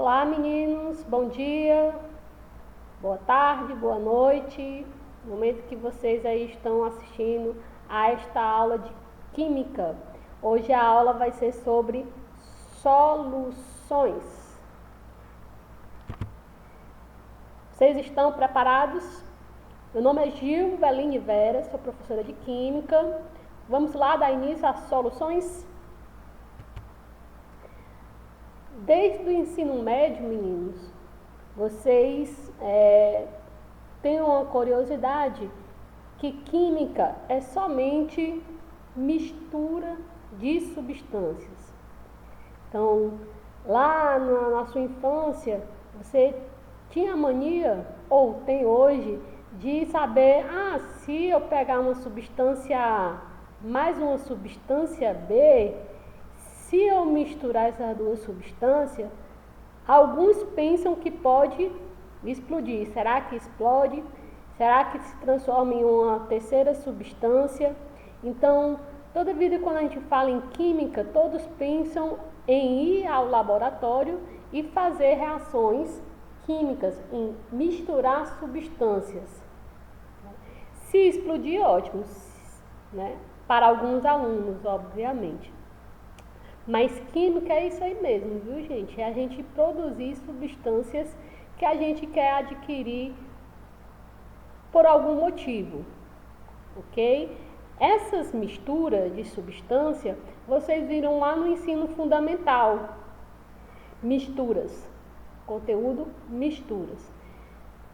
Olá, meninos, bom dia, boa tarde, boa noite. No momento que vocês aí estão assistindo a esta aula de Química, hoje a aula vai ser sobre soluções. Vocês estão preparados? Meu nome é Gil Veline Vera, sou professora de Química. Vamos lá dar início às soluções? Desde o ensino médio, meninos, vocês têm uma curiosidade que química é somente mistura de substâncias. Então, lá na sua infância, você tinha mania, ou tem hoje, de saber, se eu pegar uma substância A mais uma substância B, se eu misturar essas duas substâncias, alguns pensam que pode explodir. Será que explode? Será que se transforma em uma terceira substância? Então, toda vida quando a gente fala em química, todos pensam em ir ao laboratório e fazer reações químicas, em misturar substâncias. Se explodir, ótimo, né? Para alguns alunos, obviamente. Mas química é isso aí mesmo, viu, gente? É a gente produzir substâncias que a gente quer adquirir por algum motivo, ok? Essas misturas de substância, vocês viram lá no ensino fundamental. Misturas. Conteúdo, misturas.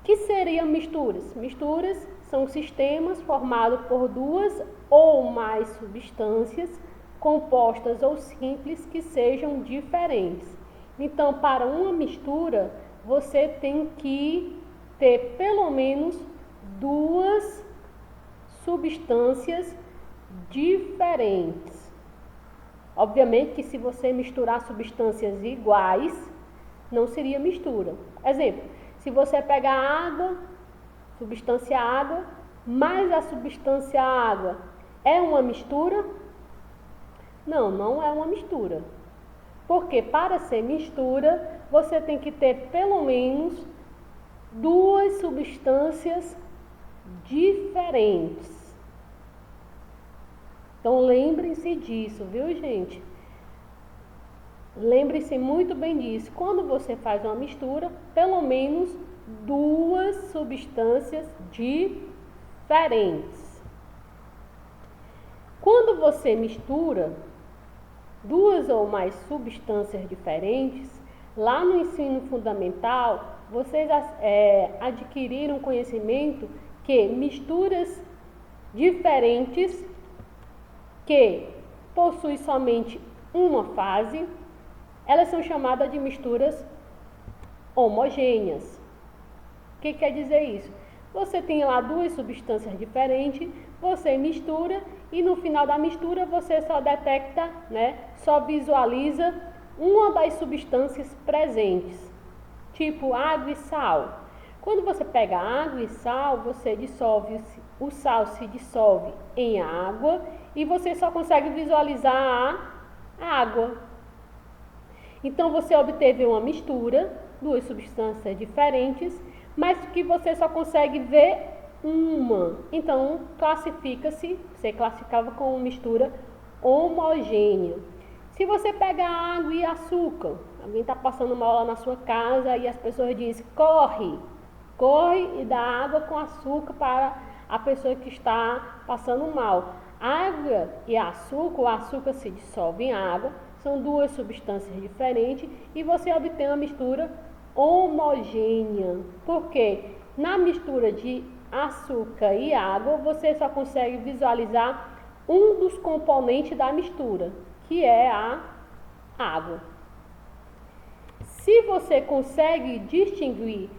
Que seriam misturas? Misturas são sistemas formados por duas ou mais substâncias compostas ou simples que sejam diferentes. Então, para uma mistura, você tem que ter pelo menos duas substâncias diferentes. Obviamente que se você misturar substâncias iguais, não seria mistura. Exemplo, se você pegar água, substância água, mais a substância água, é uma mistura? Não, não é uma mistura. Porque para ser mistura, você tem que ter pelo menos duas substâncias diferentes. Então lembrem-se disso, viu, gente? Lembre-se muito bem disso. Quando você faz uma mistura, pelo menos duas substâncias diferentes. Quando você mistura duas ou mais substâncias diferentes, lá no ensino fundamental, vocês adquiriram conhecimento que misturas diferentes que possuem somente uma fase, elas são chamadas de misturas homogêneas. O que quer dizer isso? Você tem lá duas substâncias diferentes, você mistura e no final da mistura você só detecta, só visualiza uma das substâncias presentes, tipo água e sal. Quando você pega água e sal, você dissolve, o sal se dissolve em água e você só consegue visualizar a água. Então você obteve uma mistura, duas substâncias diferentes, mas que você só consegue ver uma. Então classifica-se, você classificava como mistura homogênea. Se você pega água e açúcar, alguém está passando mal lá na sua casa e as pessoas dizem, corre e dá água com açúcar para a pessoa que está passando mal. Água e açúcar, o açúcar se dissolve em água, são duas substâncias diferentes e você obtém uma mistura homogênea. Por quê? Na mistura de açúcar e água, você só consegue visualizar um dos componentes da mistura, que é a água. Se você consegue distinguir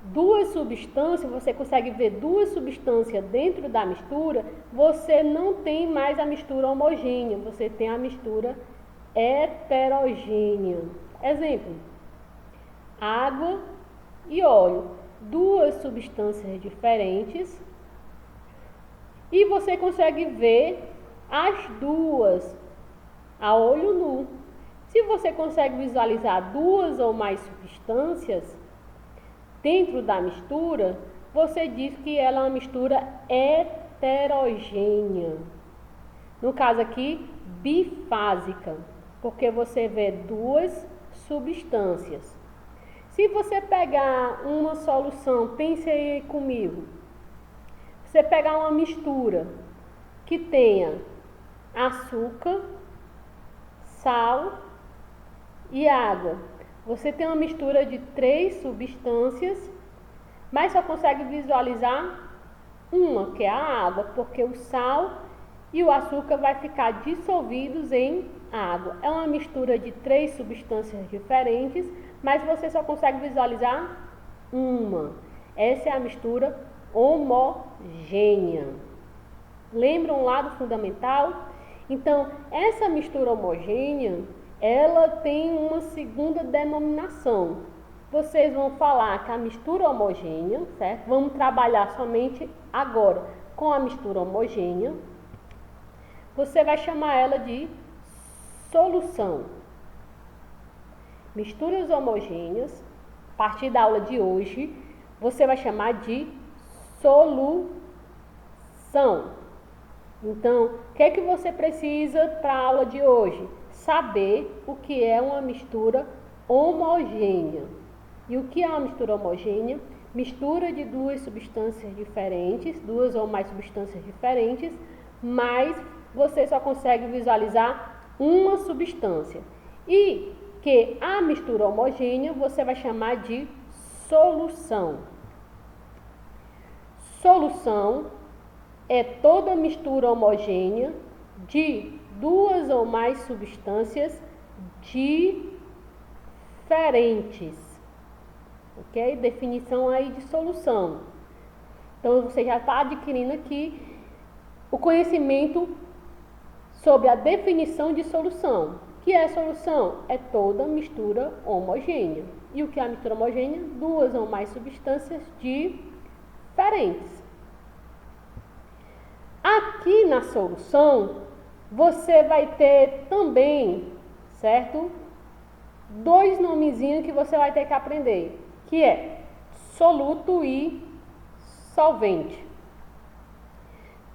duas substâncias, você consegue ver duas substâncias dentro da mistura, você não tem mais a mistura homogênea, você tem a mistura heterogênea. Exemplo, água e óleo, duas substâncias diferentes e você consegue ver as duas a olho nu. Se você consegue visualizar duas ou mais substâncias dentro da mistura, você diz que ela é uma mistura heterogênea. No caso aqui, bifásica, porque você vê duas substâncias. Se você pegar uma solução, pense aí comigo, você pegar uma mistura que tenha açúcar, sal e água, você tem uma mistura de 3 substâncias, mas só consegue visualizar uma, que é a água, porque o sal e o açúcar vai ficar dissolvidos em água. É uma mistura de 3 substâncias diferentes, mas você só consegue visualizar uma. Essa é a mistura homogênea. Lembram lá do fundamental? Então, essa mistura homogênea, ela tem uma segunda denominação. Vocês vão falar que a mistura homogênea, certo? Vamos trabalhar somente agora com a mistura homogênea. Você vai chamar ela de solução. Misturas homogêneas, a partir da aula de hoje, você vai chamar de solução. Então, o que é que você precisa para a aula de hoje? Saber o que é uma mistura homogênea. E o que é uma mistura homogênea? Mistura de duas substâncias diferentes, duas ou mais substâncias diferentes, mas você só consegue visualizar uma substância. E que a mistura homogênea você vai chamar de solução. Solução é toda mistura homogênea de duas ou mais substâncias diferentes. Ok? Definição aí de solução. Então, você já está adquirindo aqui o conhecimento sobre a definição de solução. O que é solução? É toda mistura homogênea. E o que é a mistura homogênea? Duas ou mais substâncias diferentes. Aqui na solução, você vai ter também, certo? 2 nomezinhos que você vai ter que aprender, que é soluto e solvente.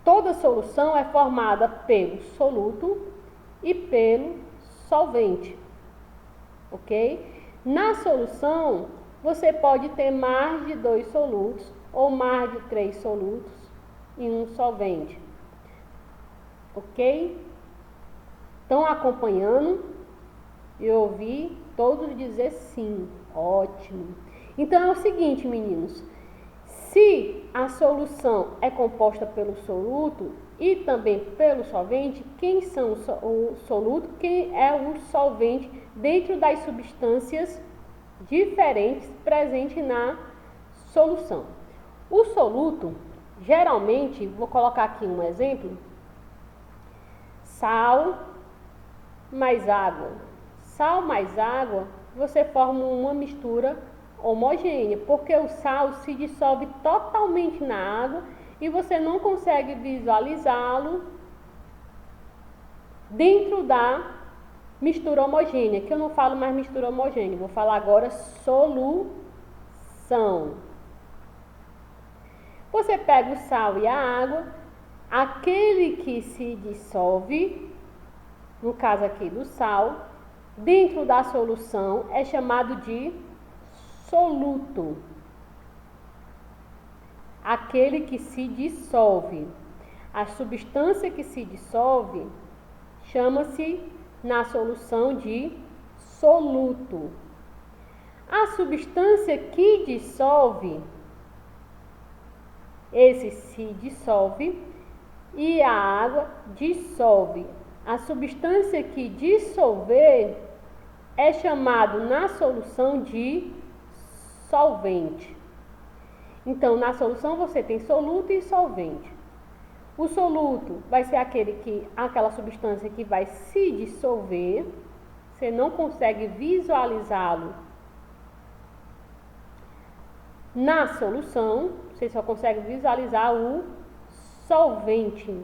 Toda solução é formada pelo soluto e pelo solvente, ok? Na solução, você pode ter mais de 2 solutos ou mais de 3 solutos e um solvente, ok? Estão acompanhando? Eu ouvi todos dizer sim, ótimo. Então é o seguinte, meninos, se a solução é composta pelo soluto e também pelo solvente, quem são o soluto, quem é o solvente dentro das substâncias diferentes presentes na solução? O soluto, geralmente, vou colocar aqui um exemplo, sal mais água. Sal mais água, você forma uma mistura homogênea, porque o sal se dissolve totalmente na água e você não consegue visualizá-lo dentro da mistura homogênea, que eu não falo mais mistura homogênea, vou falar agora solução. Você pega o sal e a água, aquele que se dissolve, no caso aqui do sal, dentro da solução é chamado de soluto. Aquele que se dissolve. A substância que se dissolve chama-se na solução de soluto. A substância que dissolve, esse se dissolve e a água dissolve. A substância que dissolver é chamado na solução de solvente. Então, na solução você tem soluto e solvente. O soluto vai ser aquela substância que vai se dissolver, você não consegue visualizá-lo na solução, você só consegue visualizar o solvente.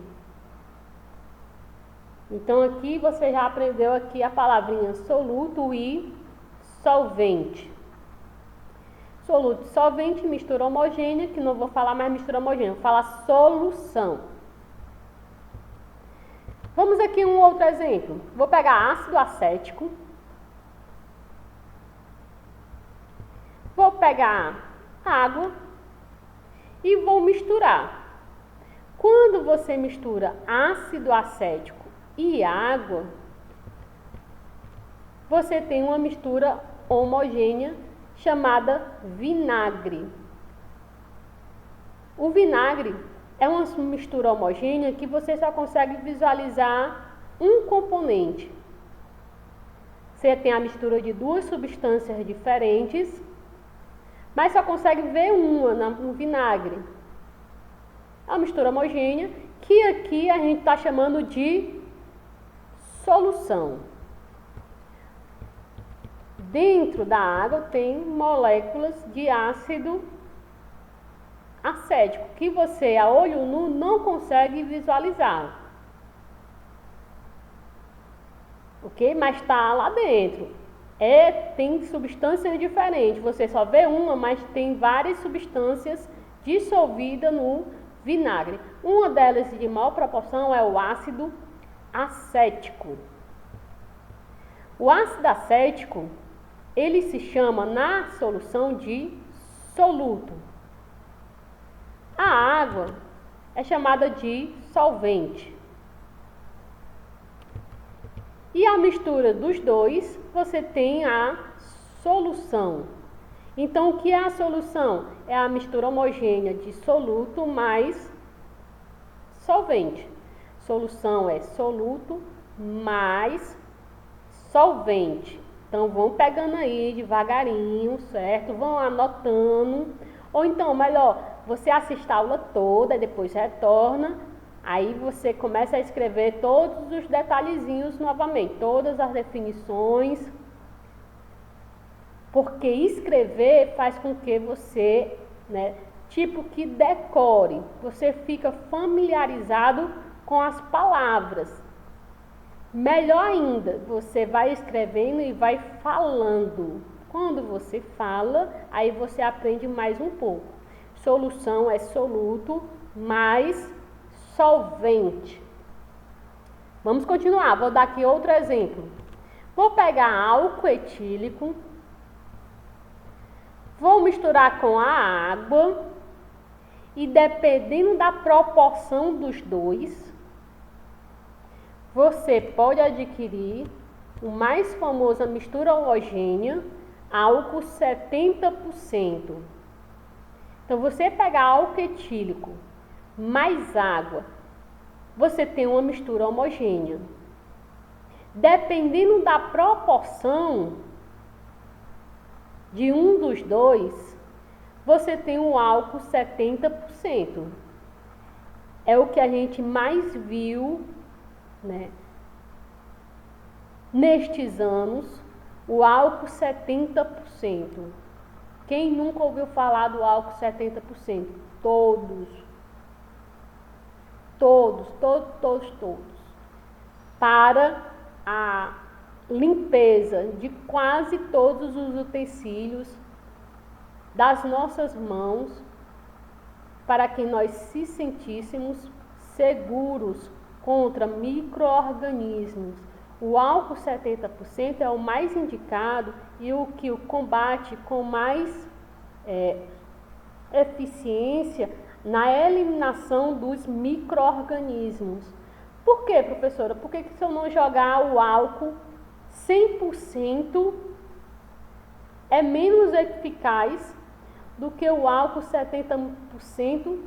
Então aqui você já aprendeu aqui a palavrinha soluto e solvente. Soluto e solvente, mistura homogênea, que não vou falar mais mistura homogênea, vou falar solução. Vamos aqui um outro exemplo. Vou pegar ácido acético. Vou pegar água e vou misturar. Quando você mistura ácido acético e água, você tem uma mistura homogênea chamada vinagre. O vinagre é uma mistura homogênea que você só consegue visualizar um componente. Você tem a mistura de duas substâncias diferentes, mas só consegue ver uma no vinagre. É uma mistura homogênea que aqui a gente está chamando de solução. Dentro da água tem moléculas de ácido acético, que você a olho nu não consegue visualizar. Ok? Mas está lá dentro. Tem substâncias diferentes. Você só vê uma, mas tem várias substâncias dissolvidas no vinagre. Uma delas de maior proporção é o ácido acético. O ácido acético, ele se chama na solução de soluto. A água é chamada de solvente. E a mistura dos dois, você tem a solução. Então, o que é a solução? É a mistura homogênea de soluto mais solvente. Solução é soluto mais solvente. Então, vão pegando aí devagarinho, certo? Vão anotando. Ou então, melhor, você assiste a aula toda, depois retorna. Aí você começa a escrever todos os detalhezinhos novamente, todas as definições. Porque escrever faz com que você, tipo que decore. Você fica familiarizado com as palavras. Melhor ainda, você vai escrevendo e vai falando. Quando você fala, aí você aprende mais um pouco. Solução é soluto mais solvente. Vamos continuar, vou dar aqui outro exemplo. Vou pegar álcool etílico, vou misturar com a água e dependendo da proporção dos dois, você pode adquirir o mais famoso mistura homogênea, álcool 70%. Então, você pegar álcool etílico mais água, você tem uma mistura homogênea. Dependendo da proporção de um dos dois, você tem um álcool 70%. É o que a gente mais viu, nestes anos, o álcool 70%. Quem nunca ouviu falar do álcool 70%? Todos. Para a limpeza de quase todos os utensílios das nossas mãos, para que nós se sentíssemos seguros contra micro-organismos. O álcool 70% é o mais indicado e o que o combate com mais eficiência na eliminação dos micro-organismos. Por quê, professora? Por que se eu não jogar o álcool 100% é menos eficaz do que o álcool 70%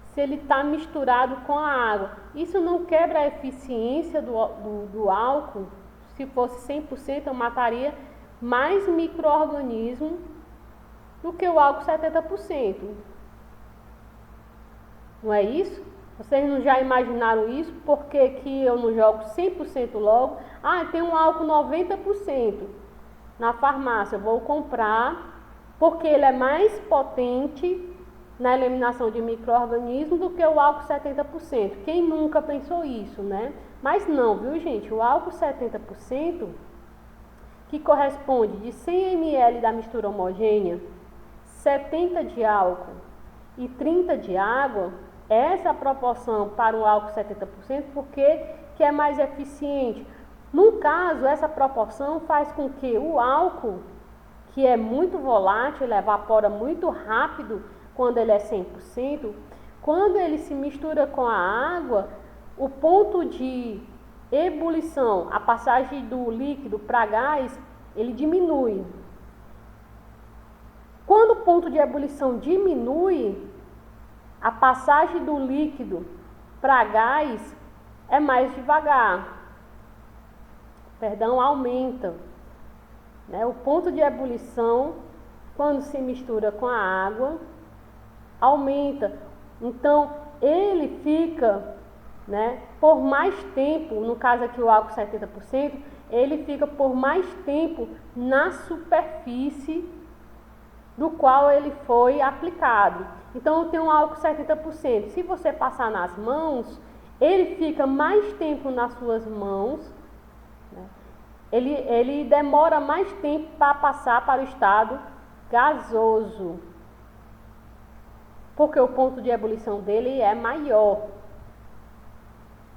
se ele está misturado com a água? Isso não quebra a eficiência do álcool. Se fosse 100%, eu mataria mais micro-organismos do que o álcool 70%. Não é isso? Vocês não já imaginaram isso? Por que eu não jogo 100% logo? Tem um álcool 90% na farmácia, eu vou comprar porque ele é mais potente, na eliminação de micro-organismos do que o álcool 70%. Quem nunca pensou isso, né? Mas não, viu, gente? O álcool 70%, que corresponde de 100 ml da mistura homogênea, 70 de álcool e 30 de água, essa é a proporção para o álcool 70%, porque que é mais eficiente. No caso, essa proporção faz com que o álcool, que é muito volátil, ele evapora muito rápido quando ele é 100%, quando ele se mistura com a água, o ponto de ebulição, a passagem do líquido para gás, ele diminui. Quando o ponto de ebulição diminui, a passagem do líquido para gás é mais devagar. Aumenta. Né? O ponto de ebulição, quando se mistura com a água, aumenta. Então, ele fica, né, por mais tempo, no caso aqui o álcool 70%, ele fica por mais tempo na superfície do qual ele foi aplicado. Então, tem um álcool 70%. Se você passar nas mãos, ele fica mais tempo nas suas mãos, né? Ele demora mais tempo para passar para o estado gasoso, porque o ponto de ebulição dele é maior.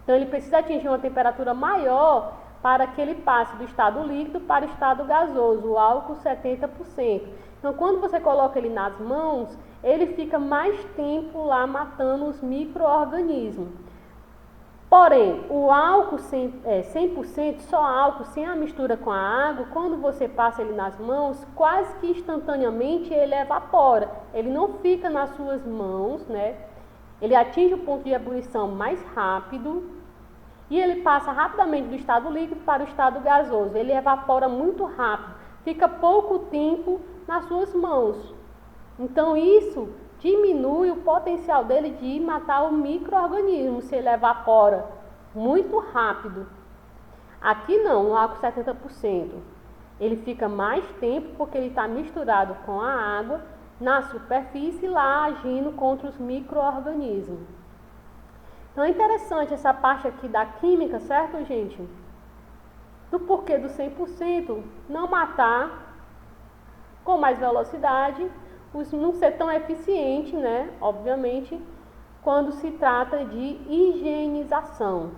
Então, ele precisa atingir uma temperatura maior para que ele passe do estado líquido para o estado gasoso, o álcool 70%. Então, quando você coloca ele nas mãos, ele fica mais tempo lá matando os micro-organismos. Porém, o álcool 100%, só álcool, sem a mistura com a água, quando você passa ele nas mãos, quase que instantaneamente ele evapora. Ele não fica nas suas mãos, né? Ele atinge o ponto de ebulição mais rápido e ele passa rapidamente do estado líquido para o estado gasoso. Ele evapora muito rápido, fica pouco tempo nas suas mãos. Então, isso diminui o potencial dele de matar o micro-organismo, se ele evapora muito rápido. Aqui não, o álcool 70%. Ele fica mais tempo porque ele está misturado com a água na superfície, lá agindo contra os micro-organismos. Então é interessante essa parte aqui da química, certo, gente? Do porquê do 100% não matar com mais velocidade, não ser tão eficiente, né? Obviamente, quando se trata de higienização.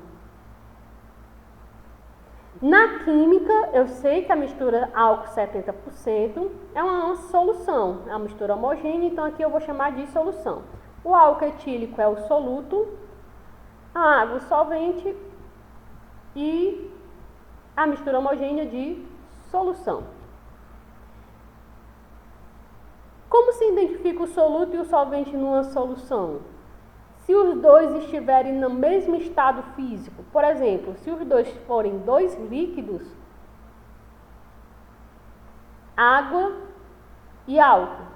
Na química, eu sei que a mistura álcool 70% é uma solução, é uma mistura homogênea, então aqui eu vou chamar de solução. O álcool etílico é o soluto, a água o solvente e a mistura homogênea de solução. Como se identifica o soluto e o solvente numa solução? Se os dois estiverem no mesmo estado físico, por exemplo, se os dois forem dois líquidos, água e álcool.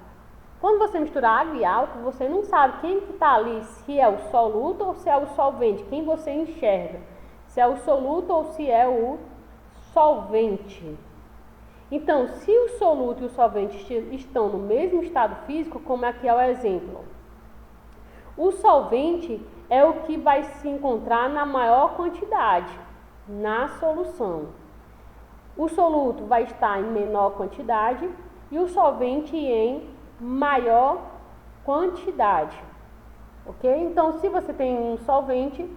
Quando você mistura água e álcool, você não sabe quem que está ali, se é o soluto ou se é o solvente, quem você enxerga, se é o soluto ou se é o solvente. Então, se o soluto e o solvente estão no mesmo estado físico, como aqui é o exemplo, o solvente é o que vai se encontrar na maior quantidade na solução. O soluto vai estar em menor quantidade e o solvente em maior quantidade. Ok? Então, se você tem um solvente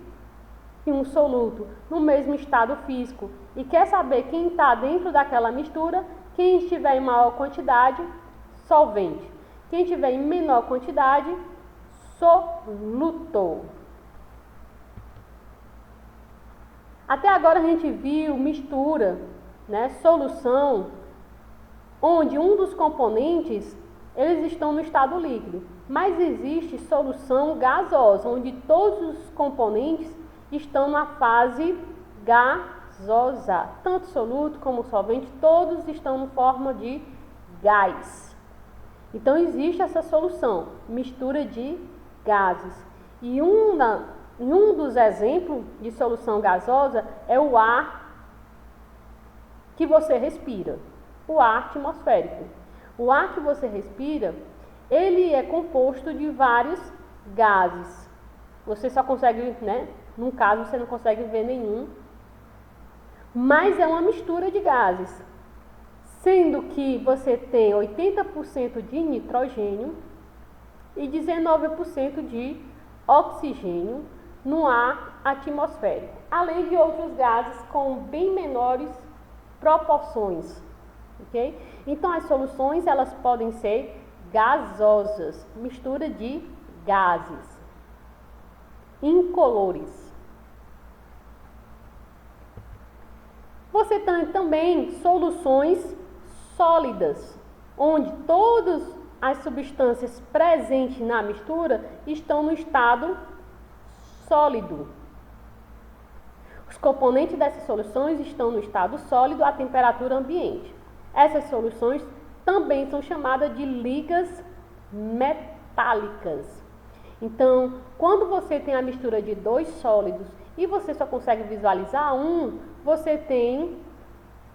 e um soluto no mesmo estado físico e quer saber quem está dentro daquela mistura, quem estiver em maior quantidade, solvente. Quem estiver em menor quantidade, soluto. Até agora a gente viu mistura, né, solução, onde um dos componentes eles estão no estado líquido, mas existe solução gasosa, onde todos os componentes estão na fase gasosa. Tanto soluto como solvente, todos estão em forma de gás. Então existe essa solução, mistura de gases. E um dos exemplos de solução gasosa é o ar que você respira, o ar atmosférico. O ar que você respira, ele é composto de vários gases. Você só consegue, né? Num caso você não consegue ver nenhum, mas é uma mistura de gases, sendo que você tem 80% de nitrogênio e 19% de oxigênio no ar atmosférico, além de outros gases com bem menores proporções, ok? Então as soluções elas podem ser gasosas, mistura de gases, incolores. Você tem também soluções sólidas, onde todas as substâncias presentes na mistura estão no estado sólido. Os componentes dessas soluções estão no estado sólido à temperatura ambiente. Essas soluções também são chamadas de ligas metálicas. Então, quando você tem a mistura de dois sólidos e você só consegue visualizar um, você tem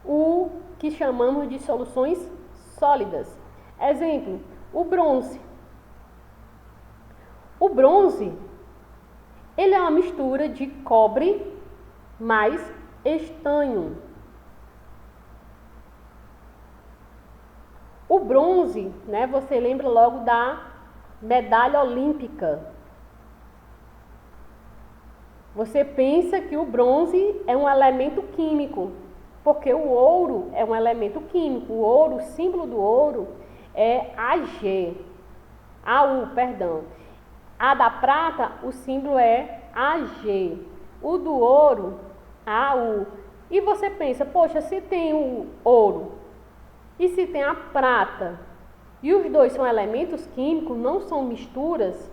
o que chamamos de soluções sólidas. Exemplo, o bronze. O bronze, ele é uma mistura de cobre mais estanho. O bronze, né, você lembra logo da medalha olímpica. Você pensa que o bronze é um elemento químico, porque o ouro é um elemento químico. O ouro, o símbolo do ouro é AU, perdão. A da prata, o símbolo é AG. O do ouro, AU. E você pensa, poxa, se tem o ouro e se tem a prata, e os dois são elementos químicos, não são misturas,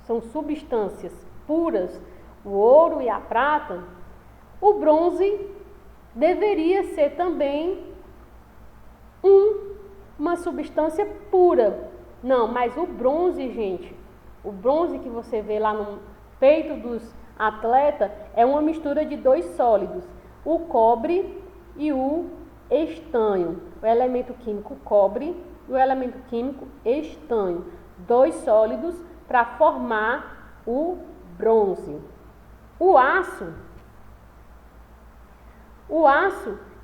são substâncias puras, o ouro e a prata, o bronze deveria ser também uma substância pura. Não, mas o bronze, gente, o bronze que você vê lá no peito dos atletas é uma mistura de dois sólidos, o cobre e o estanho, o elemento químico cobre e o elemento químico estanho, dois sólidos para formar o bronze. O aço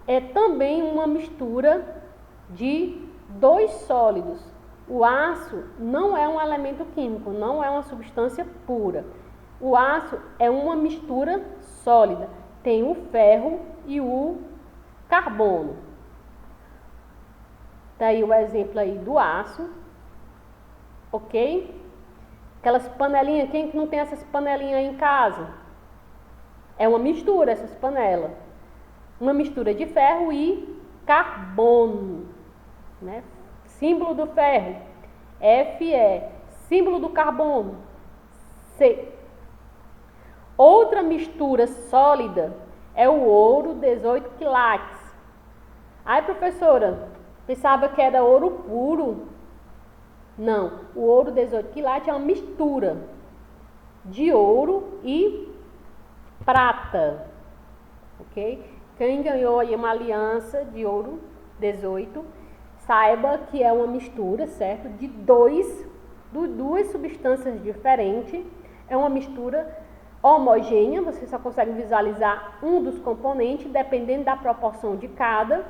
é também uma mistura de dois sólidos. O aço não é um elemento químico, não é uma substância pura. O aço é uma mistura sólida, tem o ferro e o carbono. Tá aí o exemplo aí do aço, ok? Aquelas panelinhas, quem que não tem essas panelinhas aí em casa? É uma mistura, essas panelas. Uma mistura de ferro e carbono, né? Símbolo do ferro, Fe. Símbolo do carbono, C. Outra mistura sólida é o ouro 18 quilates. Ai, professora, pensava que era ouro puro. Não, o ouro 18 quilates é uma mistura de ouro e prata, ok? Quem ganhou aí uma aliança de ouro 18, saiba que é uma mistura, certo? De duas substâncias diferentes. É uma mistura homogênea, você só consegue visualizar um dos componentes, dependendo da proporção de cada.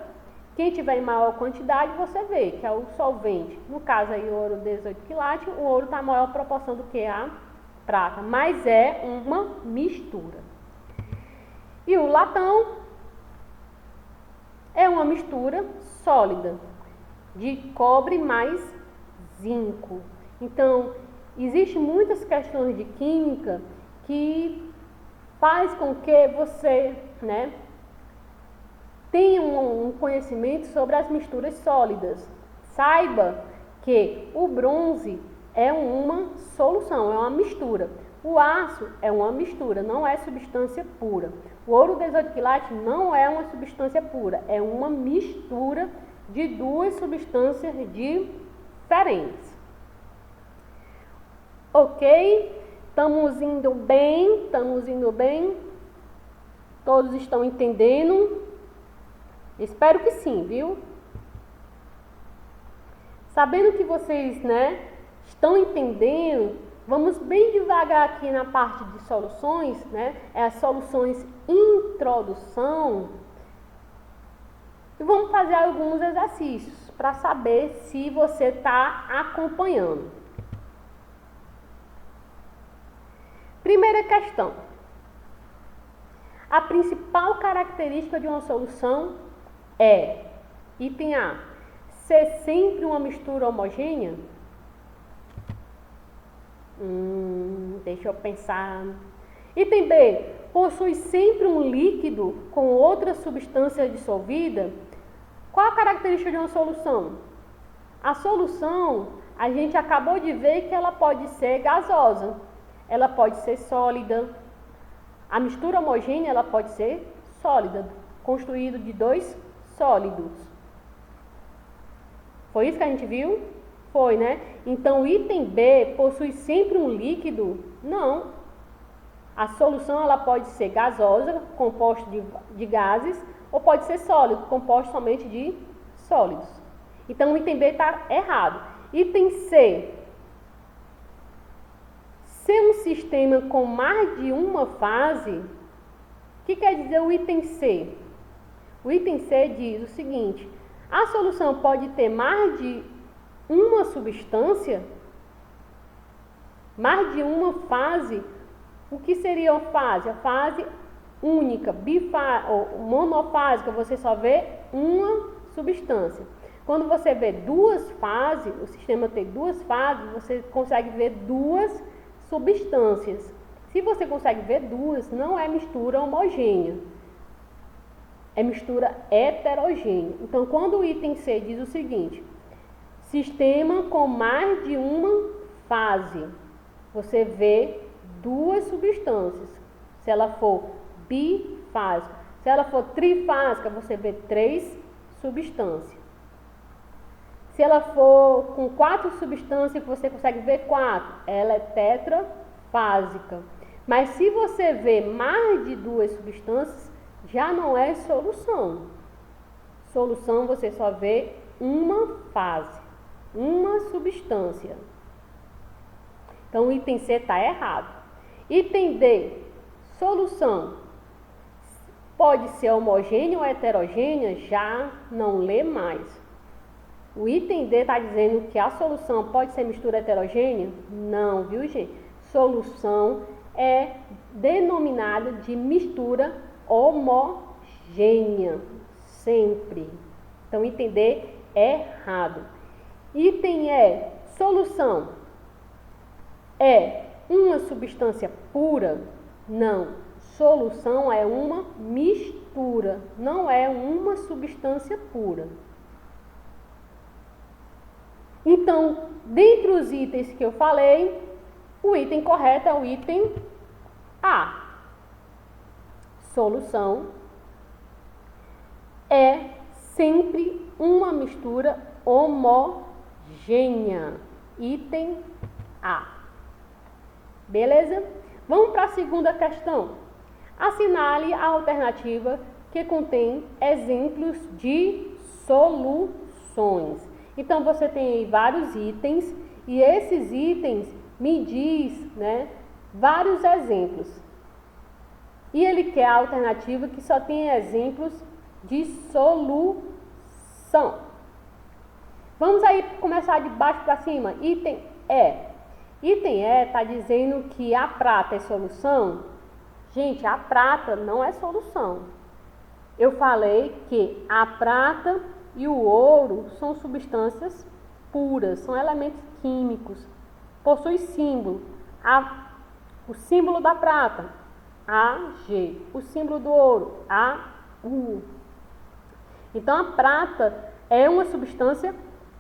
Quem tiver em maior quantidade, você vê que é o solvente. No caso aí, o ouro 18 quilates, o ouro está em maior proporção do que a prata, mas é uma mistura. E o latão é uma mistura sólida de cobre mais zinco. Então, existem muitas questões de química que faz com que você, né, tenha um conhecimento sobre as misturas sólidas. Saiba que o bronze é uma solução, é uma mistura. O aço é uma mistura, não é substância pura. O ouro 18 quilates não é uma substância pura, é uma mistura de duas substâncias diferentes. Ok? Estamos indo bem? Todos estão entendendo? Espero que sim, viu? Sabendo que vocês, né, estão entendendo, vamos bem devagar aqui na parte de soluções, né? É as soluções introdução. E vamos fazer alguns exercícios para saber se você está acompanhando. Primeira questão. A principal característica de uma solução é, item A, ser sempre uma mistura homogênea? Deixa eu pensar. Item B, possui sempre um líquido com outra substância dissolvida? Qual a característica de uma solução? A solução, a gente acabou de ver que ela pode ser gasosa, ela pode ser sólida. A mistura homogênea, ela pode ser sólida, construído de dois sólidos. Foi isso que a gente viu? Foi, né? Então, o item B possui sempre um líquido? Não. A solução, ela pode ser gasosa, composta de gases, ou pode ser sólido, composto somente de sólidos. Então, o item B está errado. Item C. Ser um sistema com mais de uma fase, o que quer dizer o item C? O item C diz o seguinte: a solução pode ter mais de uma substância, mais de uma fase. O que seria a fase? A fase única, ou monofásica, você só vê uma substância. Quando você vê duas fases, o sistema tem duas fases, você consegue ver duas substâncias. Se você consegue ver duas, não é mistura homogênea, é mistura heterogênea. Então, quando o item C diz o seguinte: sistema com mais de uma fase, você vê duas substâncias. Se ela for bifásica, se ela for trifásica, você vê três substâncias. Se ela for com quatro substâncias, você consegue ver quatro, ela é tetrafásica. Mas se você vê mais de duas substâncias, já não é solução. Solução você só vê uma fase, uma substância. Então o item C está errado. Item D, solução pode ser homogênea ou heterogênea? Já não lê mais. O item D está dizendo que a solução pode ser mistura heterogênea? Não, viu, gente? Solução é denominada de mistura homogênea, sempre. Então, item D é errado. Item E, solução é uma substância pura? Não. Solução é uma mistura, não é uma substância pura. Então, dentre os itens que eu falei, o item correto é o item A. Solução é sempre uma mistura homogênea. Item A. Beleza? Vamos para a segunda questão. Assinale a alternativa que contém exemplos de soluções. Então, você tem aí vários itens e esses itens me diz, né, vários exemplos. E ele quer a alternativa que só tem exemplos de solução. Vamos aí começar de baixo para cima. Item E. Item E está dizendo que a prata é solução. Gente, a prata não é solução. Eu falei que a prata e o ouro são substâncias puras, são elementos químicos. Possui símbolo. O símbolo da prata, AG. O símbolo do ouro, AU. Então, a prata é uma substância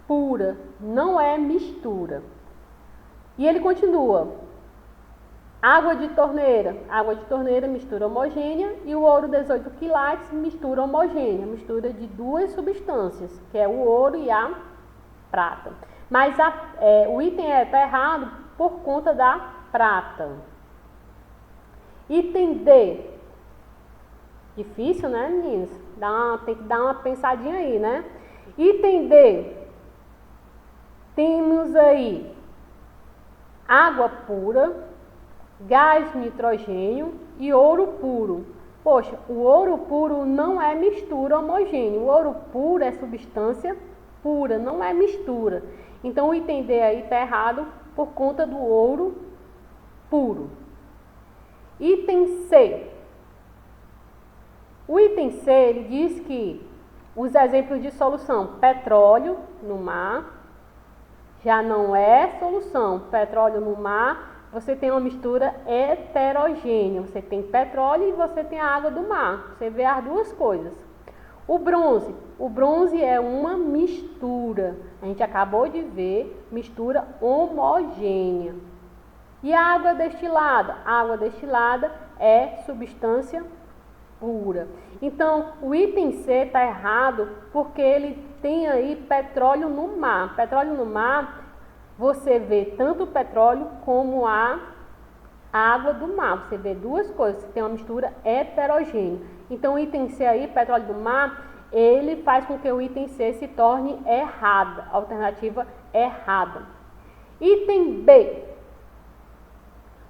pura, não é mistura. E ele continua. Água de torneira, mistura homogênea, e o ouro 18 quilates, mistura homogênea, mistura de duas substâncias, que é o ouro e a prata. Mas o item está errado por conta da prata. Item D. Difícil, né, meninas? Tem que dar uma pensadinha aí, né? Item D. temos aí água pura, gás nitrogênio e ouro puro. Poxa, o ouro puro não é mistura homogênea. O ouro puro é substância pura, não é mistura. Então o item D aí está errado por conta do ouro puro. Item C. O item C, ele diz que os exemplos de solução, petróleo no mar, já não é solução. Petróleo no mar, você tem uma mistura heterogênea. Você tem petróleo e você tem a água do mar. Você vê as duas coisas. O bronze é uma mistura. A gente acabou de ver mistura homogênea. E a água destilada? A água destilada é substância pura. Então, o item C está errado porque ele tem aí petróleo no mar. Petróleo no mar, você vê tanto o petróleo como a água do mar. Você vê duas coisas, você tem uma mistura heterogênea. Então, o item C aí, petróleo do mar, ele faz com que o item C se torne errado, alternativa errada. Item B.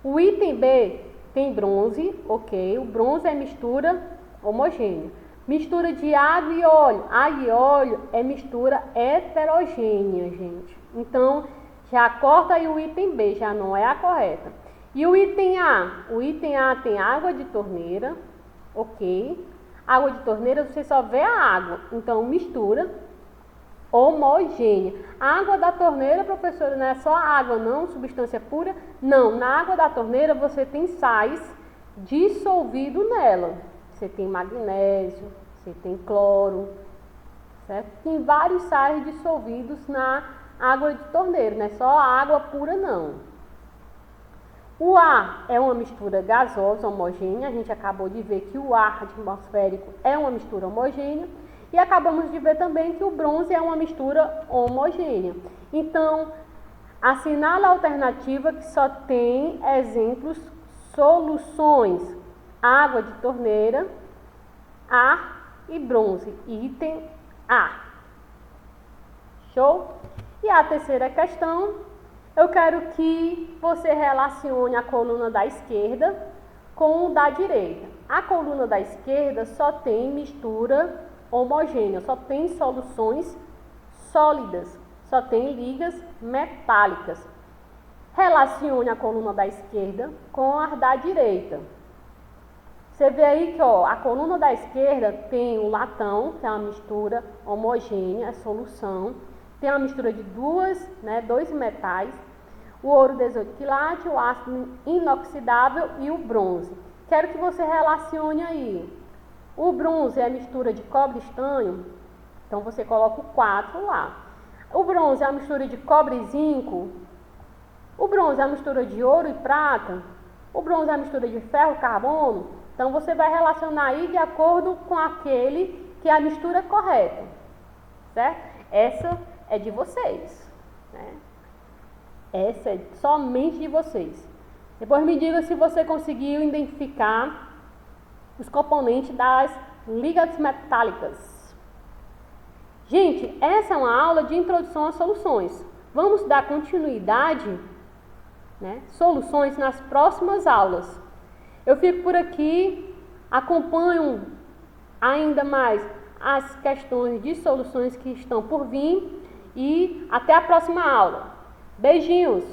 O item B tem bronze, ok? O bronze é mistura homogênea. Mistura de água e óleo. Água e óleo é mistura heterogênea, gente. Então, já corta aí o item B, já não é a correta. E o item A? O item A tem água de torneira, ok? Água de torneira, você só vê a água. Então, mistura homogênea. A água da torneira, professora, não é só água não, substância pura? Não, na água da torneira você tem sais dissolvido nela. Você tem magnésio, você tem cloro, certo? Tem vários sais dissolvidos na água de torneira, não é só água pura não. O ar é uma mistura gasosa homogênea, a gente acabou de ver que o ar atmosférico é uma mistura homogênea. E acabamos de ver também que o bronze é uma mistura homogênea. Então, assinala a alternativa que só tem exemplos, soluções, água de torneira, ar e bronze. Item A. Show? E a terceira questão, eu quero que você relacione a coluna da esquerda com o da direita. A coluna da esquerda só tem mistura homogênea, só tem soluções sólidas, só tem ligas metálicas. Relacione a coluna da esquerda com a da direita. Você vê aí que a coluna da esquerda tem o latão, que é uma mistura homogênea, é solução. Tem uma mistura de dois metais, o ouro 18 quilates, o ácido inoxidável e o bronze. Quero que você relacione aí. O bronze é a mistura de cobre e estanho, então você coloca o 4 lá. O bronze é a mistura de cobre e zinco. O bronze é a mistura de ouro e prata. O bronze é a mistura de ferro e carbono. Então você vai relacionar aí de acordo com aquele que é a mistura correta, certo? Essa é de vocês, né? Essa é somente de vocês. Depois me diga se você conseguiu identificar os componentes das ligas metálicas. Gente, essa é uma aula de introdução às soluções. Vamos dar continuidade, né, soluções nas próximas aulas. Eu fico por aqui, acompanho ainda mais as questões de soluções que estão por vir e até a próxima aula. Beijinhos!